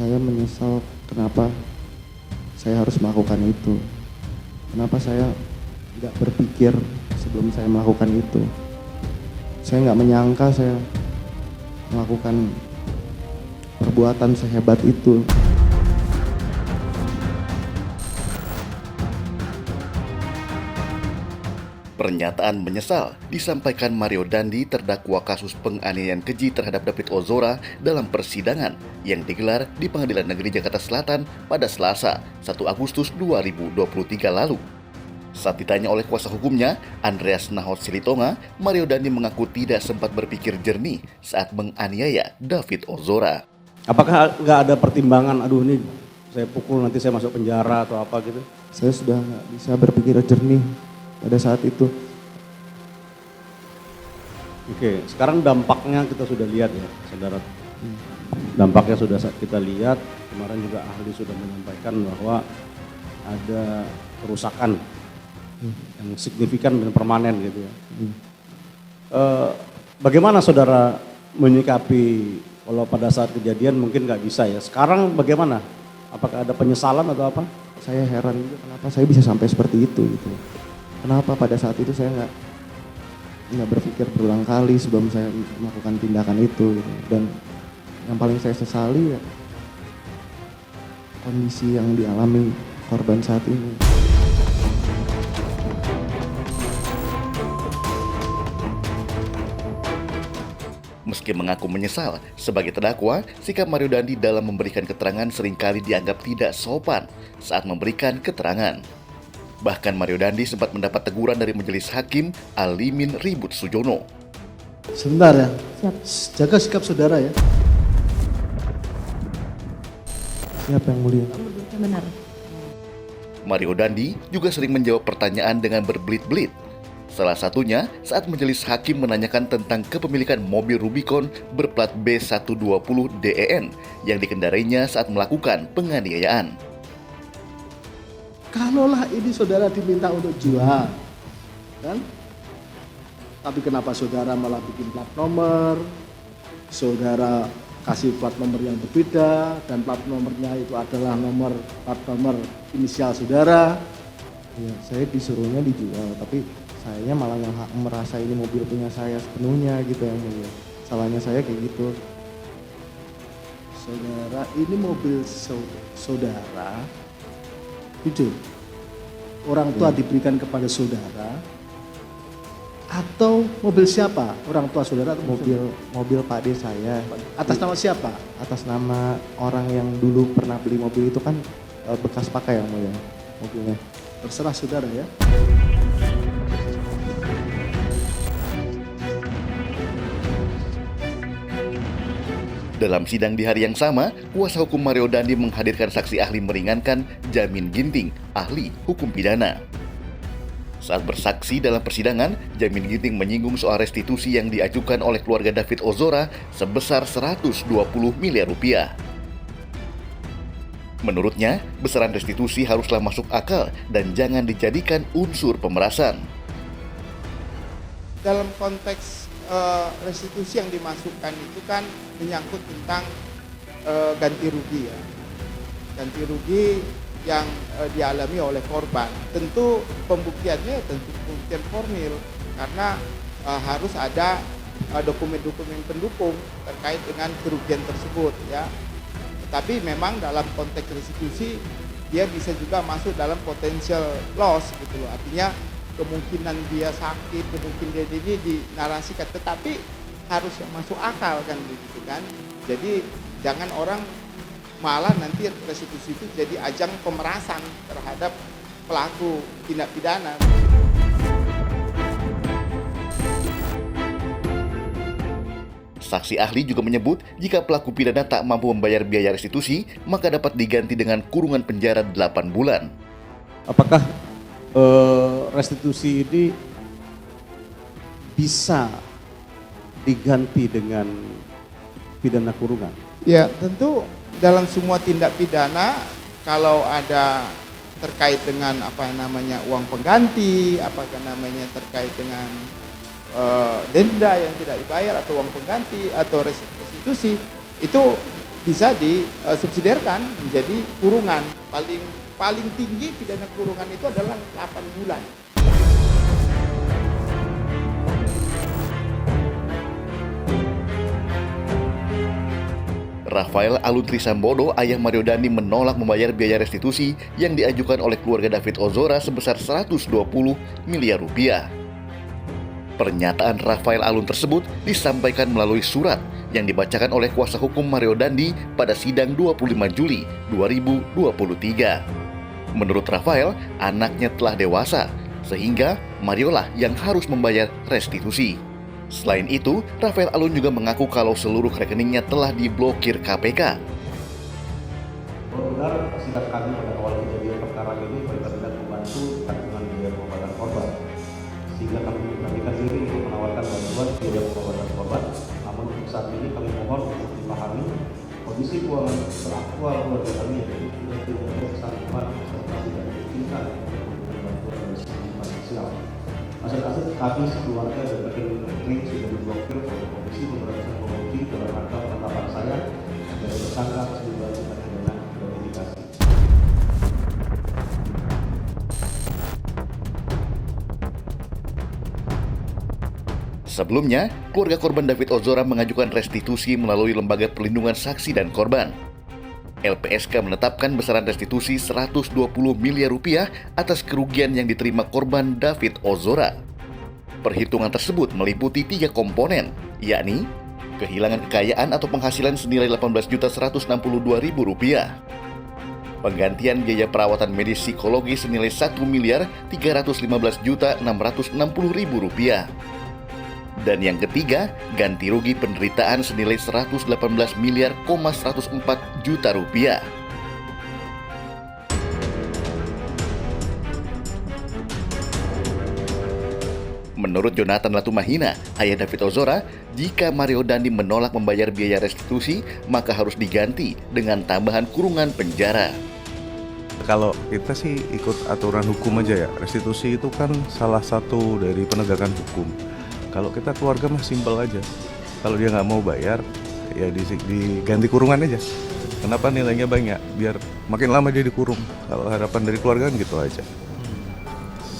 Saya menyesal kenapa saya harus melakukan itu. Kenapa saya tidak berpikir sebelum saya melakukan itu. Saya nggak menyangka saya melakukan perbuatan sehebat itu. Pernyataan menyesal disampaikan Mario Dandi, terdakwa kasus penganiayaan keji terhadap David Ozora dalam persidangan yang digelar di Pengadilan Negeri Jakarta Selatan pada Selasa, 1 Agustus 2023 lalu. Saat ditanya oleh kuasa hukumnya, Andreas Nahot Silitonga, Mario Dandi mengaku tidak sempat berpikir jernih saat menganiaya David Ozora. Apakah nggak ada pertimbangan, aduh ini saya pukul nanti saya masuk penjara atau apa gitu? Saya sudah nggak bisa berpikir jernih pada saat itu. Oke, sekarang dampaknya kita sudah lihat ya, saudara. Dampaknya sudah kita lihat, kemarin juga ahli sudah menyampaikan bahwa ada kerusakan yang signifikan dan permanen gitu ya. Bagaimana saudara menyikapi kalau pada saat kejadian mungkin nggak bisa ya, sekarang bagaimana? Apakah ada penyesalan atau apa? Saya heran juga kenapa saya bisa sampai seperti itu gitu. Kenapa pada saat itu saya nggak berpikir berulang kali sebelum saya melakukan tindakan itu gitu. Dan yang paling saya sesali ya kondisi yang dialami korban saat ini. Meski mengaku menyesal, sebagai terdakwa, sikap Mario Dandi dalam memberikan keterangan seringkali dianggap tidak sopan saat memberikan keterangan. Bahkan Mario Dandi sempat mendapat teguran dari Majelis Hakim Alimin Ribut Sujono. Sebentar ya, Siap. jaga sikap saudara ya. Siapa yang mulia? Benar. Mario Dandi juga sering menjawab pertanyaan dengan berbelit-belit. Salah satunya saat Majelis Hakim menanyakan tentang kepemilikan mobil Rubicon berplat B120DEN yang dikendarainya saat melakukan penganiayaan. Kalaulah ini saudara diminta untuk jual, kan? Tapi kenapa saudara malah bikin plat nomor? Saudara kasih plat nomor yang berbeda dan plat nomornya itu adalah plat nomor inisial saudara. Ya, saya disuruhnya dijual, tapi saya malah yang merasa ini mobil punya saya sepenuhnya gitu yang mulia. Salahnya saya kayak gitu. Saudara, ini mobil saudara. Jujur, orang tua diberikan kepada saudara atau mobil siapa? Orang tua saudara atau Mobil Pak D saya. atas nama siapa? Atas nama orang yang dulu pernah beli mobil itu kan bekas pakai yang mulia mobilnya. Terserah saudara ya. Dalam sidang di hari yang sama, kuasa hukum Mario Dandi menghadirkan saksi ahli meringankan Jamin Ginting, ahli hukum pidana. Saat bersaksi dalam persidangan, Jamin Ginting menyinggung soal restitusi yang diajukan oleh keluarga David Ozora sebesar 120 miliar rupiah. Menurutnya, besaran restitusi haruslah masuk akal dan jangan dijadikan unsur pemerasan. Dalam konteks restitusi yang dimasukkan itu kan menyangkut tentang ganti rugi ya. Ganti rugi yang dialami oleh korban. Tentu pembuktiannya tentu pembuktian formil karena harus ada dokumen-dokumen pendukung terkait dengan kerugian tersebut ya. Tapi memang dalam konteks restitusi dia bisa juga masuk dalam potential loss gitu loh. Artinya kemungkinan dia sakit, kemungkinan dia ini dinarasikan, tetapi harus yang masuk akal kan begitu kan. Jadi jangan orang malah nanti restitusi itu jadi ajang pemerasan terhadap pelaku tindak pidana. Saksi ahli juga menyebut jika pelaku pidana tak mampu membayar biaya restitusi, maka dapat diganti dengan kurungan penjara 8 bulan. Apakah restitusi ini bisa diganti dengan pidana kurungan? Ya tentu dalam semua tindak pidana kalau ada terkait dengan uang pengganti, terkait dengan denda yang tidak dibayar atau uang pengganti atau restitusi, itu bisa disubsidiarkan menjadi kurungan. Paling tinggi pidana kurungan itu adalah 8 bulan. Rafael Alun Trisambodo, ayah Mario Dandi, menolak membayar biaya restitusi yang diajukan oleh keluarga David Ozora sebesar 120 miliar rupiah. Pernyataan Rafael Alun tersebut disampaikan melalui surat yang dibacakan oleh kuasa hukum Mario Dandi pada sidang 25 Juli 2023. Menurut Rafael, anaknya telah dewasa, sehingga Mario lah yang harus membayar restitusi. Selain itu, Rafael Alun juga mengaku kalau seluruh rekeningnya telah diblokir KPK. Benar sikap kami pada awal kejadian perkara ini benar-benar membantu kandungan biaya pengobatan korban, sehingga kami memberanikan diri untuk menawarkan bantuan biaya pengobatan korban. Namun untuk saat ini kami mohon untuk dipahami kondisi keuangan teraktual keluarga kami yaitu sudah tidak ada kesanggupan serta tidak memungkinkan untuk memberikan bantuan dari segi finansial. Aset-aset kami sekeluarga dan rekening sudah diblokir oleh Komisi Pemberantasan Korupsi dalam rangka penetapan saya sebagai tersangka sejumlah tindak pidana gratifikasi. Sebelumnya, keluarga korban David Ozora mengajukan restitusi melalui Lembaga Perlindungan Saksi dan Korban. LPSK menetapkan besaran restitusi 120 miliar rupiah atas kerugian yang diterima korban David Ozora. Perhitungan tersebut meliputi 3 komponen, yakni kehilangan kekayaan atau penghasilan senilai Rp18.162.000, penggantian biaya perawatan medis psikologi senilai Rp1.315.660.000, dan yang ketiga, ganti rugi penderitaan senilai Rp118.104 miliar. Menurut Jonathan Latumahina, ayah David Ozora, jika Mario Dandi menolak membayar biaya restitusi, maka harus diganti dengan tambahan kurungan penjara. Kalau kita sih ikut aturan hukum aja ya, restitusi itu kan salah satu dari penegakan hukum. Kalau kita keluarga mah simpel aja. Kalau dia nggak mau bayar, ya diganti kurungan aja. Kenapa nilainya banyak? Biar makin lama dia dikurung. Kalau harapan dari keluarga kan gitu aja.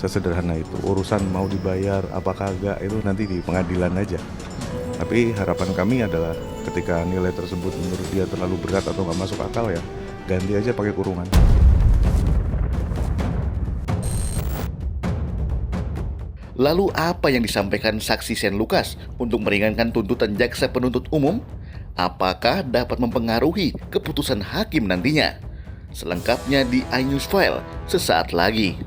Sesederhana itu. Urusan mau dibayar apa kagak itu nanti di pengadilan aja. Tapi harapan kami adalah ketika nilai tersebut menurut dia terlalu berat atau nggak masuk akal ya, ganti aja pakai kurungan. Lalu apa yang disampaikan saksi Shane Lucas untuk meringankan tuntutan jaksa penuntut umum? Apakah dapat mempengaruhi keputusan hakim nantinya? Selengkapnya di iNews File sesaat lagi.